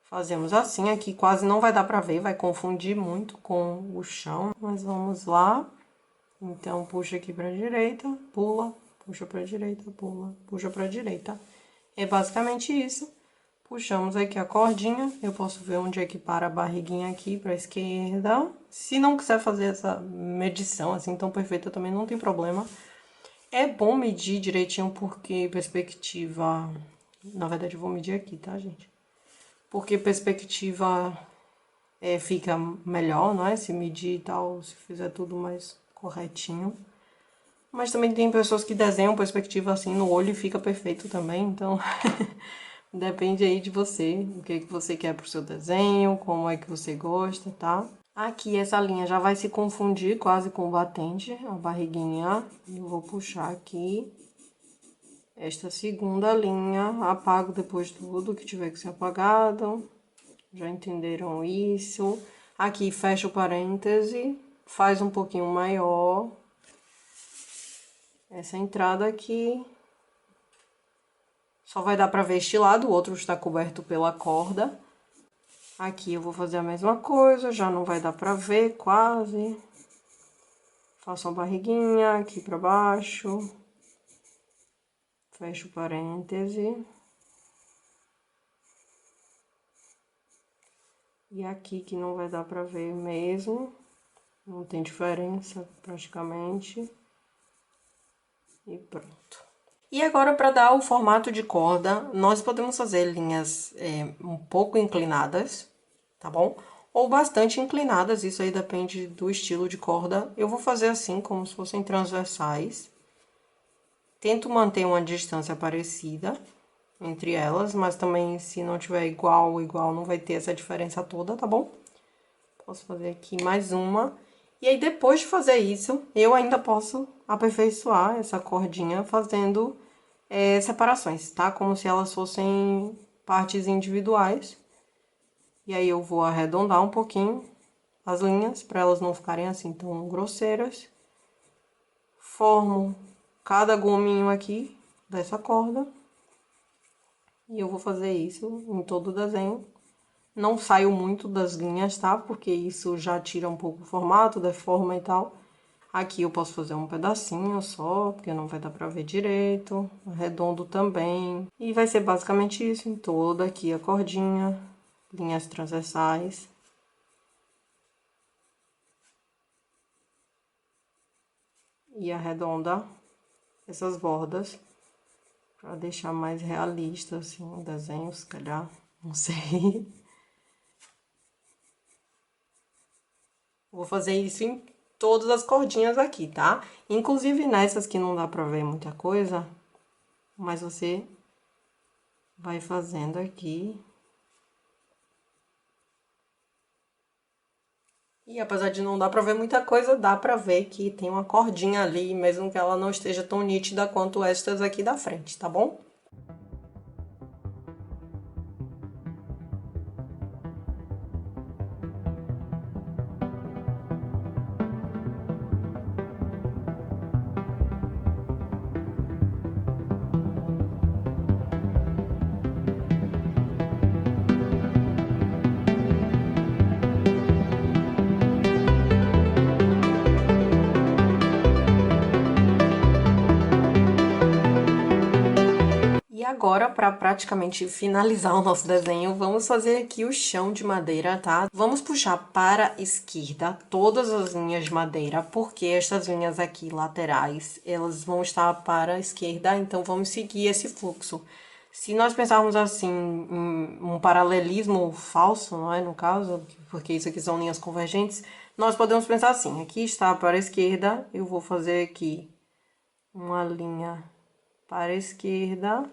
Fazemos assim, aqui quase não vai dar pra ver, vai confundir muito com o chão, mas vamos lá. Então, puxa aqui pra direita, pula, puxa pra direita, pula, puxa pra direita. É basicamente isso. Puxamos aqui a cordinha, eu posso ver onde é que para a barriguinha aqui para a esquerda. Se não quiser fazer essa medição assim tão perfeita também não tem problema. É bom medir direitinho porque perspectiva... Na verdade eu vou medir aqui, tá, gente? Porque perspectiva fica melhor, não é? Se medir e tal, se fizer tudo mais corretinho. Mas também tem pessoas que desenham perspectiva assim no olho e fica perfeito também, então... Depende aí de você, o que você quer pro seu desenho, como é que você gosta, tá? Aqui essa linha já vai se confundir quase com o batente, a barriguinha. Eu vou puxar aqui esta segunda linha, apago depois tudo que tiver que ser apagado. Já entenderam isso? Aqui fecha o parêntese, faz um pouquinho maior essa entrada aqui. Só vai dar pra ver este lado, o outro está coberto pela corda. Aqui eu vou fazer a mesma coisa, já não vai dar pra ver quase. Faço uma barriguinha aqui pra baixo. Fecho o parêntese. E aqui que não vai dar pra ver mesmo. Não tem diferença praticamente. E pronto. E agora, para dar o formato de corda, nós podemos fazer linhas um pouco inclinadas, tá bom? Ou bastante inclinadas, isso aí depende do estilo de corda. Eu vou fazer assim, como se fossem transversais. Tento manter uma distância parecida entre elas, mas também se não tiver igual, não vai ter essa diferença toda, tá bom? Posso fazer aqui mais uma. E aí, depois de fazer isso, eu ainda posso aperfeiçoar essa cordinha fazendo separações, tá? Como se elas fossem partes individuais. E aí, eu vou arredondar um pouquinho as linhas, para elas não ficarem assim tão grosseiras. Formo cada gominho aqui dessa corda. E eu vou fazer isso em todo o desenho. Não saio muito das linhas, tá? Porque isso já tira um pouco o formato, deforma e tal. Aqui eu posso fazer um pedacinho só, porque não vai dar pra ver direito. Redondo também. E vai ser basicamente isso em toda aqui a cordinha. Linhas transversais. E arredonda essas bordas. Pra deixar mais realista, assim, o desenho, se calhar. Não sei. Vou fazer isso em todas as cordinhas aqui, tá? Inclusive nessas que não dá pra ver muita coisa, mas você vai fazendo aqui. E apesar de não dar pra ver muita coisa, dá pra ver que tem uma cordinha ali, mesmo que ela não esteja tão nítida quanto estas aqui da frente, tá bom? E agora, para praticamente finalizar o nosso desenho, vamos fazer aqui o chão de madeira, tá? Vamos puxar para a esquerda todas as linhas de madeira, porque estas linhas aqui laterais, elas vão estar para a esquerda, então vamos seguir esse fluxo. Se nós pensarmos assim, em um paralelismo falso, não é? No caso, porque isso aqui são linhas convergentes, nós podemos pensar assim, aqui está para a esquerda, eu vou fazer aqui uma linha para a esquerda,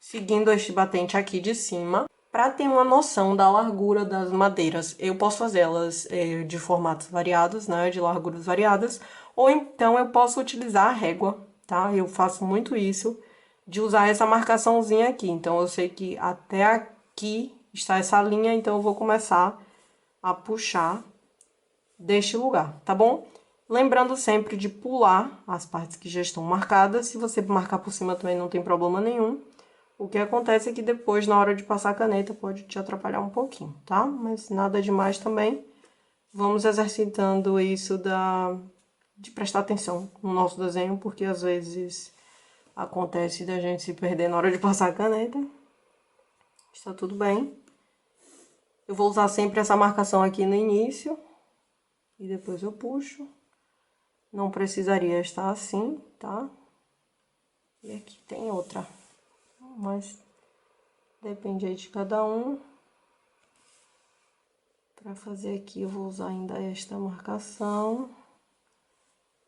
seguindo este batente aqui de cima, para ter uma noção da largura das madeiras. Eu posso fazê-las de formatos variados, né, de larguras variadas, ou então eu posso utilizar a régua, tá? Eu faço muito isso, de usar essa marcaçãozinha aqui. Então, eu sei que até aqui está essa linha, então eu vou começar a puxar deste lugar, tá bom? Lembrando sempre de pular as partes que já estão marcadas. Se você marcar por cima também não tem problema nenhum. O que acontece é que depois, na hora de passar a caneta, pode te atrapalhar um pouquinho, tá? Mas nada demais também. Vamos exercitando isso de prestar atenção no nosso desenho, porque às vezes acontece da gente se perder na hora de passar a caneta. Está tudo bem. Eu vou usar sempre essa marcação aqui no início. E depois eu puxo. Não precisaria estar assim, tá? E aqui tem outra. Mas depende aí de cada um. Para fazer aqui eu vou usar ainda esta marcação.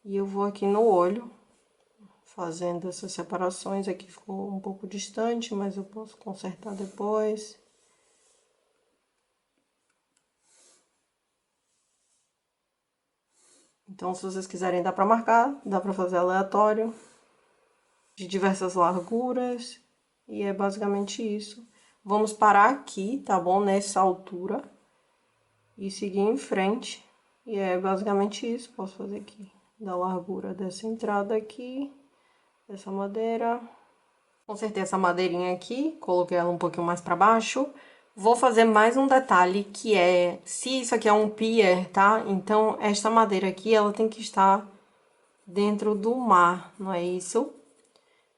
E eu vou aqui no olho, fazendo essas separações. Aqui ficou um pouco distante, mas eu posso consertar depois. Então, se vocês quiserem, dá pra marcar, dá pra fazer aleatório, de diversas larguras. E é basicamente isso. Vamos parar aqui, tá bom? Nessa altura. E seguir em frente. E é basicamente isso. Posso fazer aqui, da largura dessa entrada aqui, dessa madeira. Consertei essa madeirinha aqui, coloquei ela um pouquinho mais pra baixo. Vou fazer mais um detalhe, que é, se isso aqui é um pier, tá? Então, esta madeira aqui, ela tem que estar dentro do mar, não é isso?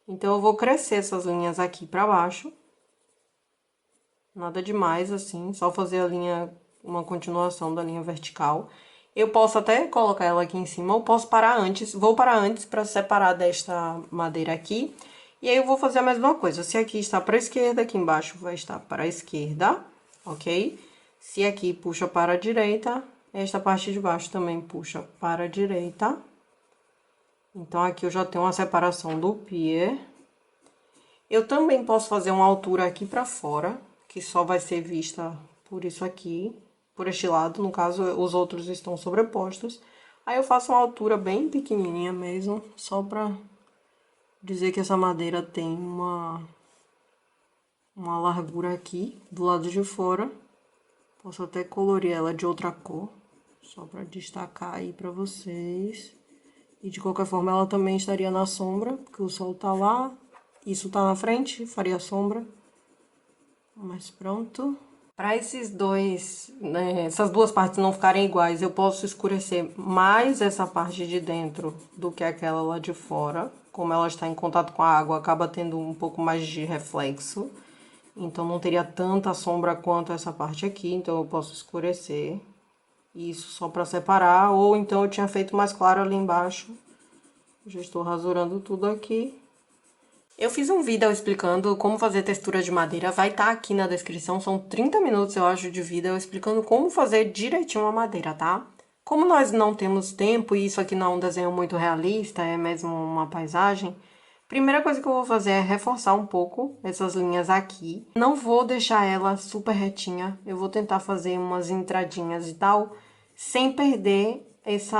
Então, eu vou crescer essas linhas aqui pra baixo. Nada demais, assim, só fazer a linha, uma continuação da linha vertical. Eu posso até colocar ela aqui em cima, ou posso parar antes. Vou parar antes pra separar desta madeira aqui. E aí eu vou fazer a mesma coisa. Se aqui está para a esquerda, aqui embaixo vai estar para a esquerda, ok? Se aqui puxa para a direita, esta parte de baixo também puxa para a direita. Então, aqui eu já tenho uma separação do pier. Eu também posso fazer uma altura aqui para fora, que só vai ser vista por isso aqui, por este lado. No caso, os outros estão sobrepostos. Aí eu faço uma altura bem pequenininha mesmo, só para dizer que essa madeira tem uma largura aqui do lado de fora. Posso até colorir ela de outra cor, só para destacar aí para vocês. E de qualquer forma ela também estaria na sombra, porque o sol tá lá, isso tá na frente, faria sombra. Mas pronto. Para esses dois, né, essas duas partes não ficarem iguais, eu posso escurecer mais essa parte de dentro do que aquela lá de fora. Como ela está em contato com a água, acaba tendo um pouco mais de reflexo. Então, não teria tanta sombra quanto essa parte aqui, então eu posso escurecer. Isso só para separar, ou então eu tinha feito mais claro ali embaixo. Já estou rasurando tudo aqui. Eu fiz um vídeo explicando como fazer textura de madeira, vai estar aqui na descrição, são 30 minutos, eu acho, de vídeo explicando como fazer direitinho a madeira, tá? Como nós não temos tempo, e isso aqui não é um desenho muito realista, é mesmo uma paisagem, primeira coisa que eu vou fazer é reforçar um pouco essas linhas aqui. Não vou deixar ela super retinha, eu vou tentar fazer umas entradinhas e tal, sem perder esse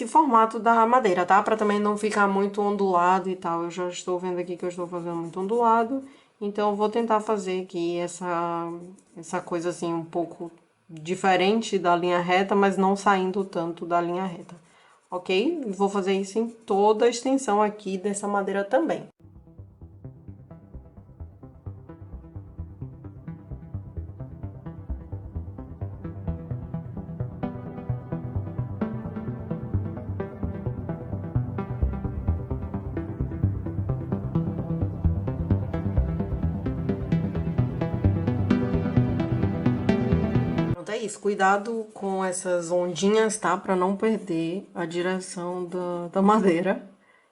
formato da madeira, tá? Pra também não ficar muito ondulado e tal. Eu já estou vendo aqui que eu estou fazendo muito ondulado. Então, eu vou tentar fazer aqui essa coisa assim um pouco diferente da linha reta, mas não saindo tanto da linha reta, ok? Vou fazer isso em toda a extensão aqui dessa madeira também. Pronto, é isso. Cuidado com essas ondinhas, tá? Pra não perder a direção da madeira.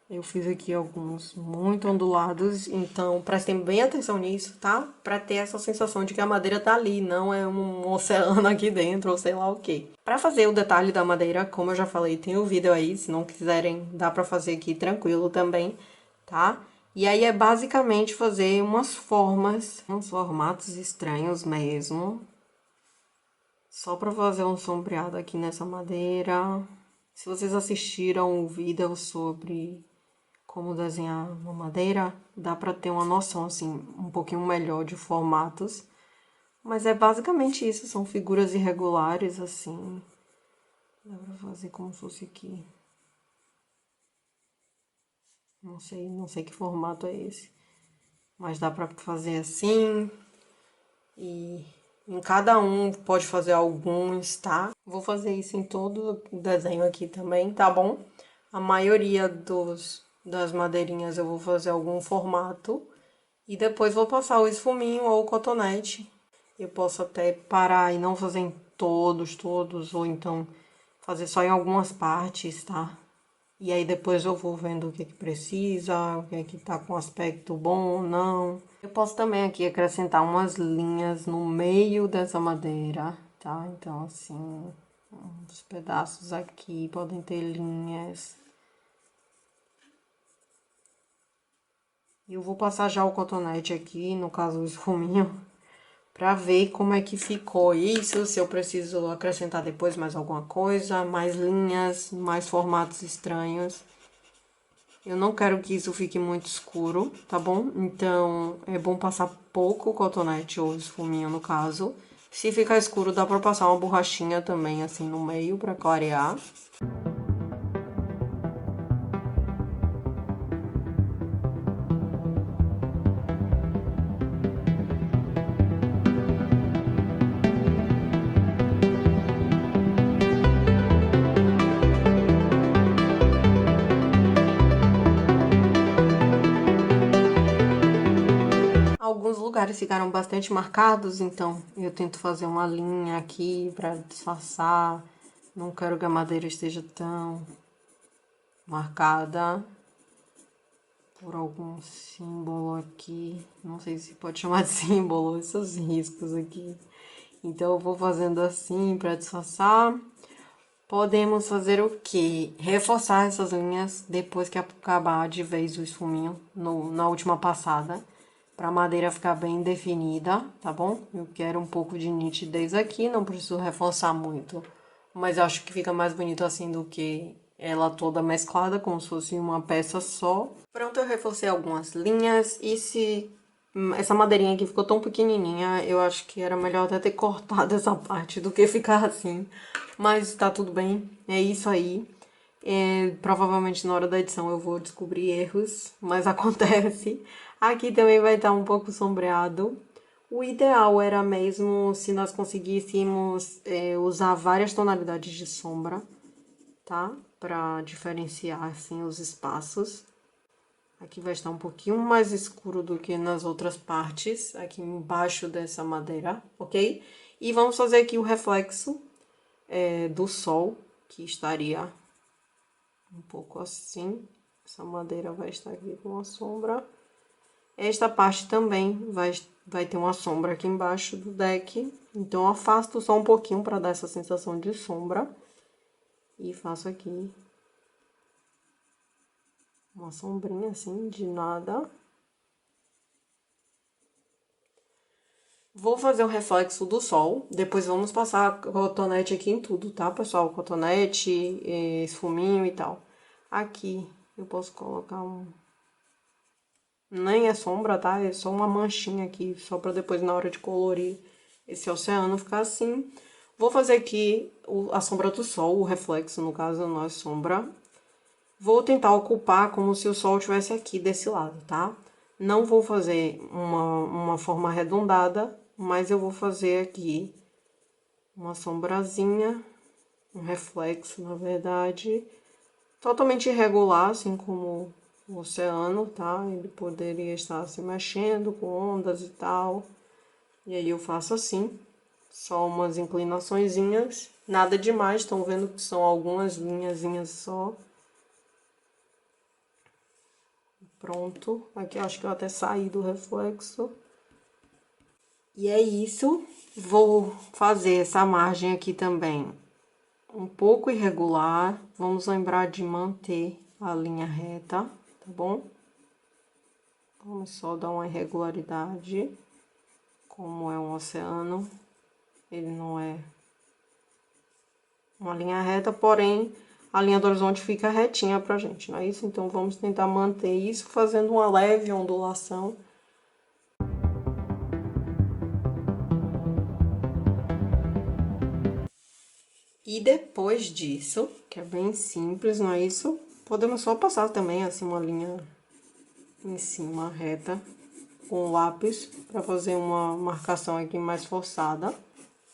Eu fiz aqui alguns muito ondulados, então prestem bem atenção nisso, tá? Pra ter essa sensação de que a madeira tá ali, não é um oceano aqui dentro, ou sei lá o quê. Pra fazer o detalhe da madeira, como eu já falei, tem o vídeo aí, se não quiserem, dá pra fazer aqui tranquilo também, tá? E aí é basicamente fazer umas formas, uns formatos estranhos mesmo, só pra fazer um sombreado aqui nessa madeira. Se vocês assistiram o vídeo sobre como desenhar uma madeira, dá pra ter uma noção, assim, um pouquinho melhor de formatos. Mas é basicamente isso, são figuras irregulares, assim. Dá pra fazer como se fosse aqui. Não sei que formato é esse. Mas dá pra fazer assim. E em cada um pode fazer alguns, tá? Vou fazer isso em todo o desenho aqui também, tá bom? A maioria das madeirinhas eu vou fazer algum formato. E depois vou passar o esfuminho ou o cotonete. Eu posso até parar e não fazer em todos, ou então fazer só em algumas partes, tá? E aí depois eu vou vendo o que é que precisa, o que é que tá com aspecto bom ou não. Eu posso também aqui acrescentar umas linhas no meio dessa madeira, tá? Então assim, os pedaços aqui podem ter linhas. E eu vou passar já o cotonete aqui, no caso o esfuminho, pra ver como é que ficou isso, se eu preciso acrescentar depois mais alguma coisa, mais linhas, mais formatos estranhos. Eu não quero que isso fique muito escuro, tá bom? Então, é bom passar pouco cotonete ou esfuminho no caso. Se ficar escuro, dá pra passar uma borrachinha também, assim, no meio, pra clarear. Alguns lugares ficaram bastante marcados, então eu tento fazer uma linha aqui pra disfarçar. Não quero que a madeira esteja tão marcada por algum símbolo aqui. Não sei se pode chamar de símbolo, esses riscos aqui. Então eu vou fazendo assim pra disfarçar. Podemos fazer o quê? Reforçar essas linhas depois que acabar de vez o esfuminho na última passada, para a madeira ficar bem definida, tá bom? Eu quero um pouco de nitidez aqui, não preciso reforçar muito, mas acho que fica mais bonito assim do que ela toda mesclada, como se fosse uma peça só. Pronto, eu reforcei algumas linhas e se essa madeirinha aqui ficou tão pequenininha, eu acho que era melhor até ter cortado essa parte do que ficar assim. Mas tá tudo bem, é isso aí. Provavelmente na hora da edição eu vou descobrir erros, mas acontece. Aqui também vai estar um pouco sombreado. O ideal era mesmo se nós conseguíssemos usar várias tonalidades de sombra, tá? Pra diferenciar assim os espaços. Aqui vai estar um pouquinho mais escuro do que nas outras partes, aqui embaixo dessa madeira, ok? E vamos fazer aqui o reflexo do sol, que estaria um pouco assim. Essa madeira vai estar aqui com uma sombra. Esta parte também vai ter uma sombra aqui embaixo do deck. Então, eu afasto só um pouquinho para dar essa sensação de sombra. E faço aqui uma sombrinha assim, de nada. Vou fazer o reflexo do sol, depois vamos passar cotonete aqui em tudo, tá, pessoal? Cotonete, esfuminho e tal. Aqui eu posso colocar um... Nem é sombra, tá? É só uma manchinha aqui, só pra depois na hora de colorir esse oceano ficar assim. Vou fazer aqui a sombra do sol, o reflexo, no caso, não é sombra. Vou tentar ocupar como se o sol estivesse aqui desse lado, tá? Não vou fazer uma forma arredondada, mas eu vou fazer aqui uma sombrazinha, um reflexo, na verdade, totalmente irregular, assim como o oceano, tá? Ele poderia estar se mexendo com ondas e tal. E aí eu faço assim, só umas inclinaçõezinhas, nada demais, estão vendo que são algumas linhazinhas só. Pronto, aqui eu acho que eu até saí do reflexo. E é isso, vou fazer essa margem aqui também um pouco irregular. Vamos lembrar de manter a linha reta, tá bom? Vamos só dar uma irregularidade. Como é um oceano, ele não é uma linha reta, porém a linha do horizonte fica retinha pra gente, não é isso? Então vamos tentar manter isso fazendo uma leve ondulação. E depois disso, que é bem simples, não é isso? Podemos só passar também assim uma linha em cima reta com o lápis para fazer uma marcação aqui mais forçada,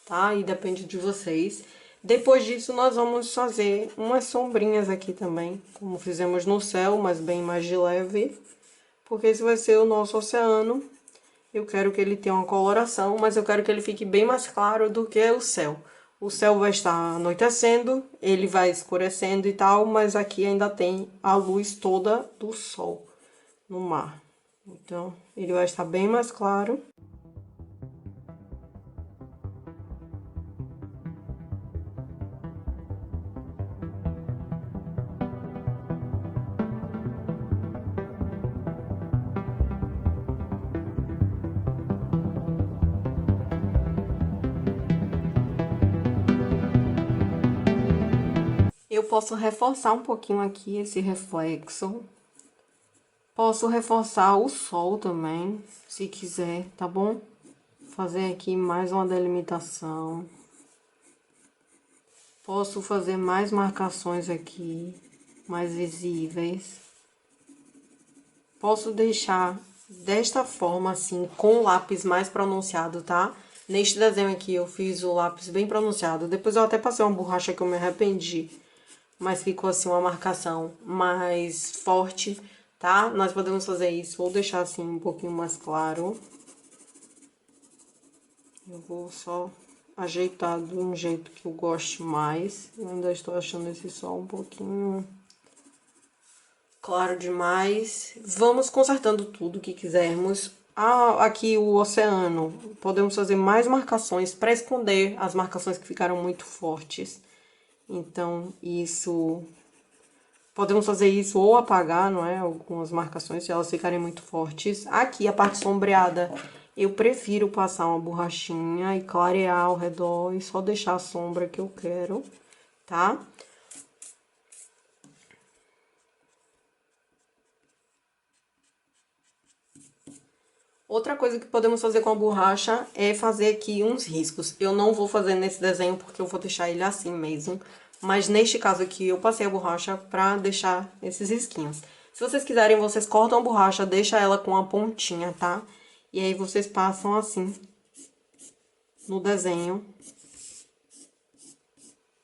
tá? E depende de vocês. Depois disso, nós vamos fazer umas sombrinhas aqui também, como fizemos no céu, mas bem mais de leve, porque esse vai ser o nosso oceano. Eu quero que ele tenha uma coloração, mas eu quero que ele fique bem mais claro do que o céu. O céu vai estar anoitecendo, ele vai escurecendo e tal, mas aqui ainda tem a luz toda do sol no mar. Então, ele vai estar bem mais claro. Eu posso reforçar um pouquinho aqui esse reflexo. Posso reforçar o sol também, se quiser, tá bom? Fazer aqui mais uma delimitação. Posso fazer mais marcações aqui, mais visíveis. Posso deixar desta forma, assim, com o lápis mais pronunciado, tá? Neste desenho aqui eu fiz o lápis bem pronunciado. Depois eu até passei uma borracha que eu me arrependi. Mas ficou assim uma marcação mais forte, tá? Nós podemos fazer isso. Vou deixar assim um pouquinho mais claro. Eu vou só ajeitar de um jeito que eu goste mais. Eu ainda estou achando esse sol um pouquinho claro demais. Vamos consertando tudo que quisermos. Ah, aqui o oceano. Podemos fazer mais marcações para esconder as marcações que ficaram muito fortes. Então, isso... Podemos fazer isso ou apagar, não é? Algumas marcações, se elas ficarem muito fortes. Aqui, a parte sombreada, eu prefiro passar uma borrachinha e clarear ao redor e só deixar a sombra que eu quero, tá? Outra coisa que podemos fazer com a borracha é fazer aqui uns riscos. Eu não vou fazer nesse desenho porque eu vou deixar ele assim mesmo. Mas neste caso aqui, eu passei a borracha pra deixar esses risquinhos. Se vocês quiserem, vocês cortam a borracha, deixam ela com a pontinha, tá? E aí vocês passam assim no desenho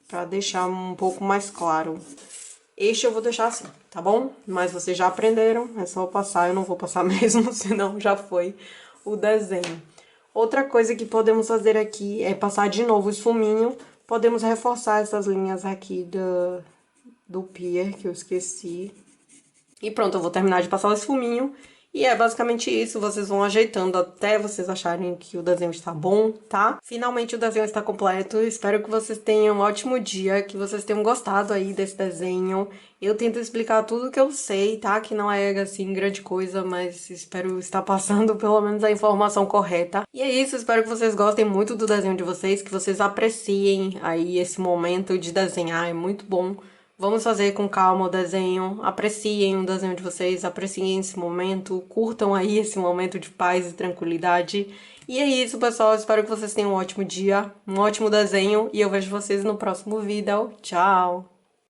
pra deixar um pouco mais claro. Este eu vou deixar assim, tá bom? Mas vocês já aprenderam, é só passar, eu não vou passar mesmo, senão já foi o desenho. Outra coisa que podemos fazer aqui é passar de novo o esfuminho. Podemos reforçar essas linhas aqui do pier, que eu esqueci. E pronto, eu vou terminar de passar o esfuminho. E é basicamente isso, vocês vão ajeitando até vocês acharem que o desenho está bom, tá? Finalmente o desenho está completo, espero que vocês tenham um ótimo dia, que vocês tenham gostado aí desse desenho. Eu tento explicar tudo que eu sei, tá? Que não é, assim, grande coisa, mas espero estar passando pelo menos a informação correta. E é isso, espero que vocês gostem muito do desenho de vocês, que vocês apreciem aí esse momento de desenhar, é muito bom. Vamos fazer com calma o desenho, apreciem o desenho de vocês, apreciem esse momento, curtam aí esse momento de paz e tranquilidade. E é isso, pessoal, espero que vocês tenham um ótimo dia, um ótimo desenho e eu vejo vocês no próximo vídeo. Tchau!